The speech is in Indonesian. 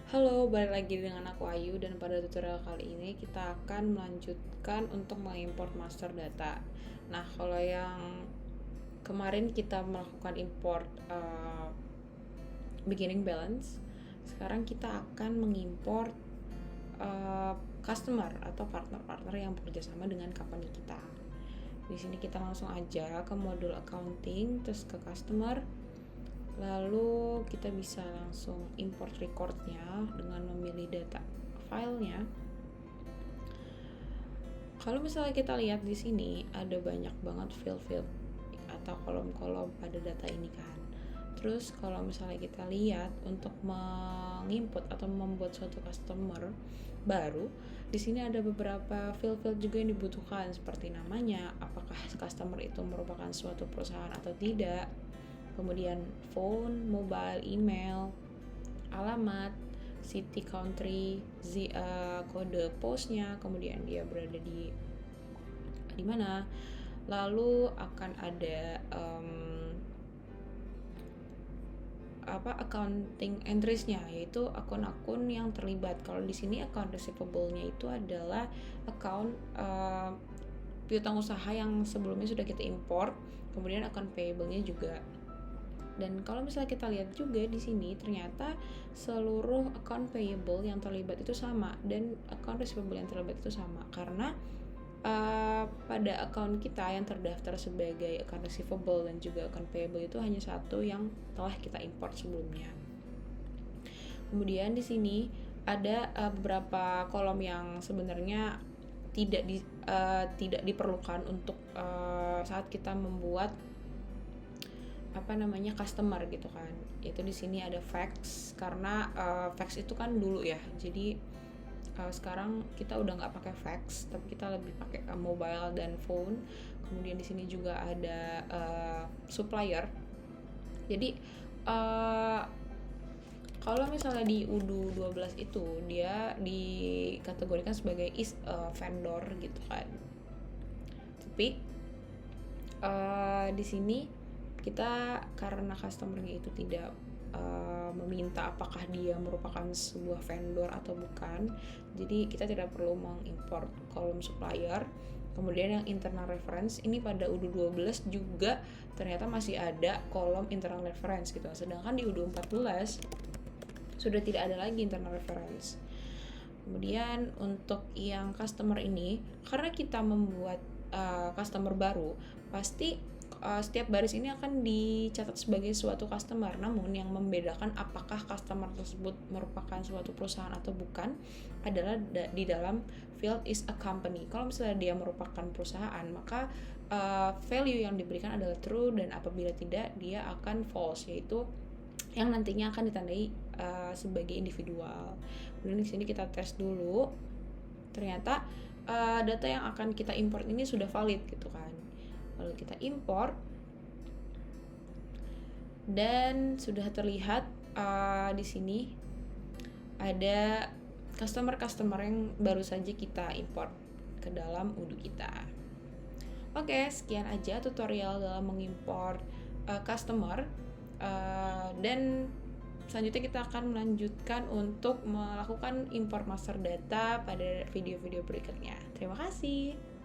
Halo, balik lagi dengan aku Ayu dan pada tutorial kali ini kita akan melanjutkan untuk mengimport master data. Nah, kalau yang kemarin kita melakukan import beginning balance, sekarang kita akan mengimport customer atau partner-partner yang bekerja sama dengan company kita. Di sini kita langsung aja ke modul accounting, terus ke customer. Lalu kita bisa langsung import recordnya dengan memilih data filenya. Kalau misalnya kita lihat di sini ada banyak banget field atau kolom-kolom pada data ini kan. Terus kalau misalnya kita lihat untuk menginput atau membuat suatu customer baru, di sini ada beberapa field juga yang dibutuhkan seperti namanya, apakah customer itu merupakan suatu perusahaan atau tidak. Kemudian phone, mobile, email, alamat, city, country, kode posnya, kemudian dia berada di mana. Lalu akan ada accounting entries-nya, yaitu akun-akun yang terlibat. Kalau di sini account receivable-nya itu adalah account piutang usaha yang sebelumnya sudah kita import, kemudian account payable-nya juga. Dan kalau misalnya kita lihat juga di sini ternyata seluruh account payable yang terlibat itu sama dan account receivable yang terlibat itu sama karena pada account kita yang terdaftar sebagai account receivable dan juga account payable itu hanya satu yang telah kita import sebelumnya. Kemudian di sini ada beberapa kolom yang sebenarnya tidak diperlukan untuk saat kita membuat customer gitu kan. Itu di sini ada fax karena fax itu kan dulu ya. Jadi sekarang kita udah nggak pakai fax, tapi kita lebih pakai mobile dan phone. Kemudian di sini juga ada supplier. Jadi kalau misalnya di UDU 12 itu dia dikategorikan sebagai is a vendor gitu kan. Tapi di sini kita karena customernya itu tidak meminta apakah dia merupakan sebuah vendor atau bukan, jadi kita tidak perlu mengimport kolom supplier. Kemudian yang internal reference ini pada UDU 12 juga ternyata masih ada kolom internal reference gitu, sedangkan di UDU 14 sudah tidak ada lagi internal reference. Kemudian untuk yang customer ini, karena kita membuat customer baru, pasti setiap baris ini akan dicatat sebagai suatu customer. Namun yang membedakan apakah customer tersebut merupakan suatu perusahaan atau bukan adalah di dalam field is a company. Kalau misalnya dia merupakan perusahaan, maka value yang diberikan adalah true, dan apabila tidak dia akan false, yaitu yang nantinya akan ditandai sebagai individual. Kemudian di sini kita tes dulu, ternyata data yang akan kita import ini sudah valid gitu kan. Lalu kita import dan sudah terlihat di sini ada customer yang baru saja kita import ke dalam UDU kita. Oke, sekian aja tutorial dalam mengimport customer. Dan selanjutnya kita akan melanjutkan untuk melakukan import master data pada video-video berikutnya. Terima kasih.